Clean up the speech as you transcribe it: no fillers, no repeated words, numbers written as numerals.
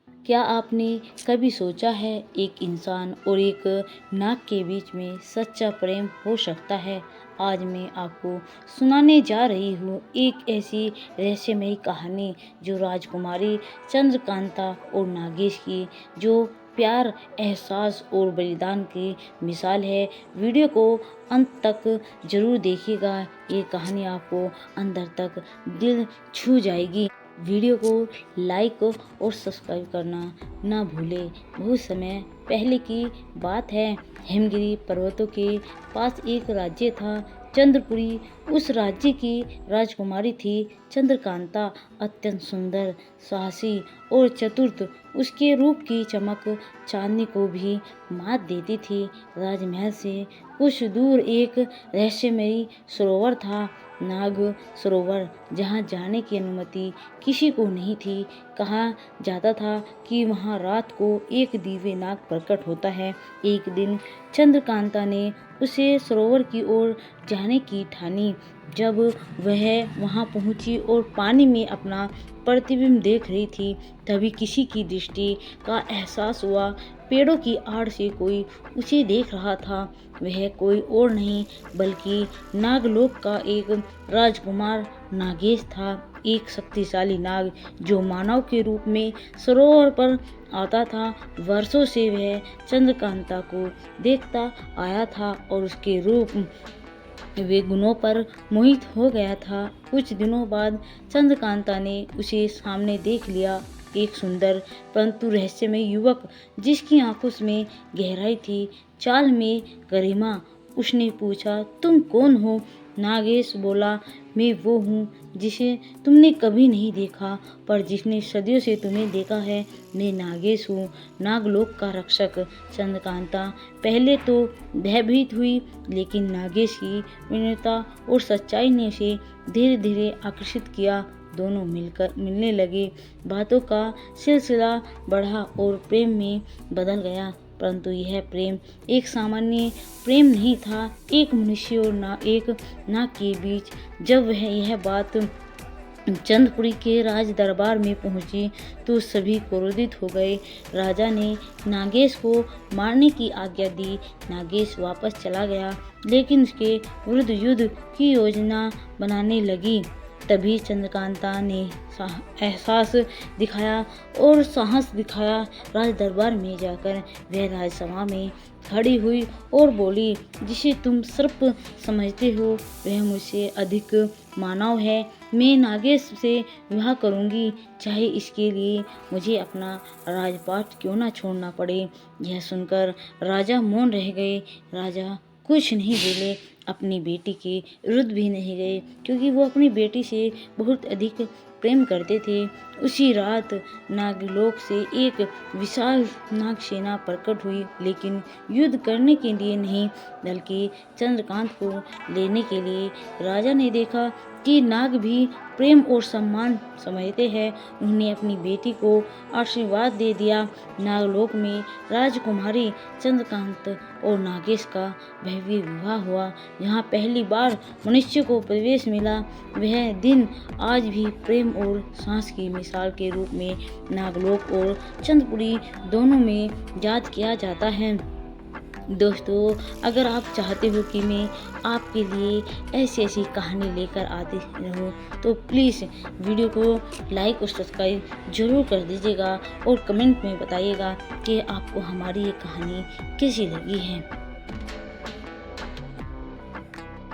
क्या आपने कभी सोचा है एक इंसान और एक नाग के बीच में सच्चा प्रेम हो सकता है? आज मैं आपको सुनाने जा रही हूँ एक ऐसी रहस्यमयी कहानी जो राजकुमारी चंद्रकांता और नागेश की जो प्यार, एहसास और बलिदान की मिसाल है। वीडियो को अंत तक ज़रूर देखिएगा। ये कहानी आपको अंदर तक दिल छू जाएगी। वीडियो को लाइक और सब्सक्राइब करना ना भूलें। बहुत समय पहले की बात है। हिमगिरी पर्वतों के पास एक राज्य था, चंद्रपुरी। उस राज्य की राजकुमारी थी चंद्रकांता। अत्यंत सुंदर, साहसी और चतुर। उसके रूप की चमक चांदनी को भी मात देती थी। राजमहल से कुछ दूर एक रहस्यमयी सरोवर था, नाग सरोवर, जहाँ जाने की अनुमति किसी को नहीं थी। कहा जाता था कि वहाँ रात को एक दिव्य नाग प्रकट होता है। एक दिन चंद्रकांता ने उसे सरोवर की ओर जाने की ठानी। जब वह वहाँ पहुँची और पानी में अपना प्रतिबिंब देख रही थी, तभी किसी की दृष्टि का एहसास हुआ। पेड़ों की आड़ से कोई उसे देख रहा था। वह कोई और नहीं बल्कि नागलोक का एक राजकुमार नागेश था। एक शक्तिशाली नाग जो मानव के रूप में सरोवर पर आता था। वर्षों से वह चंद्रकांता को देखता आया था और उसके रूप वे गुणों पर मोहित हो गया था। कुछ दिनों बाद चंद्रकांता ने उसे सामने देख लिया, एक सुंदर परंतु रहस्यमय युवक जिसकी आंखों में गहराई थी, चाल में गरिमा। उसने पूछा, तुम कौन हो? नागेश बोला, मैं वो हूँ जिसे तुमने कभी नहीं देखा, पर जिसने सदियों से तुम्हें देखा है। मैं नागेश हूँ, नागलोक का रक्षक। चंद्रकांता पहले तो भयभीत हुई, लेकिन नागेश की विनम्रता और सच्चाई ने उसे धीरे धीरे आकर्षित किया। दोनों मिलकर मिलने लगे। बातों का सिलसिला बढ़ा और प्रेम में बदल गया। परंतु यह प्रेम एक सामान्य प्रेम नहीं था। एक मनुष्य और एक नाग के बीच। जब वह यह बात चंद्रपुरी के राज दरबार में पहुंची तो सभी क्रोधित हो गए। राजा ने नागेश को मारने की आज्ञा दी। नागेश वापस चला गया, लेकिन उसके विरुद्ध युद्ध की योजना बनाने लगी। तभी चंद्रकांता ने एहसास दिखाया और साहस दिखाया। राज दरबार में जाकर वह राजसभा में खड़ी हुई और बोली, जिसे तुम सर्प समझते हो वह मुझसे अधिक मानव है। मैं नागेश से विवाह करूंगी, चाहे इसके लिए मुझे अपना राजपाट क्यों ना छोड़ना पड़े। यह सुनकर राजा मौन रह गए। राजा कुछ नहीं बोले, अपनी बेटी के विरुद्ध भी नहीं गए, क्योंकि वो अपनी बेटी से बहुत अधिक प्रेम करते थे। उसी रात नागलोक से एक विशाल नाग सेना प्रकट हुई, लेकिन युद्ध करने के लिए नहीं बल्कि चंद्रकांत को लेने के लिए। राजा ने देखा कि नाग भी प्रेम और सम्मान समझते हैं। उन्होंने अपनी बेटी को आशीर्वाद दे दिया। नागलोक में राजकुमारी चंद्रकांत और नागेश का भव्य विवाह हुआ। यहाँ पहली बार मनुष्य को प्रवेश मिला। वह दिन आज भी प्रेम और सांस की मिसाल के रूप में नागलोक और चंद्रपुरी दोनों में याद किया जाता है। दोस्तों, अगर आप चाहते हो कि मैं आपके लिए ऐसी ऐसी कहानी लेकर आती रहूं, तो प्लीज़ वीडियो को लाइक और सब्सक्राइब जरूर कर दीजिएगा और कमेंट में बताइएगा कि आपको हमारी ये कहानी कैसी लगी है।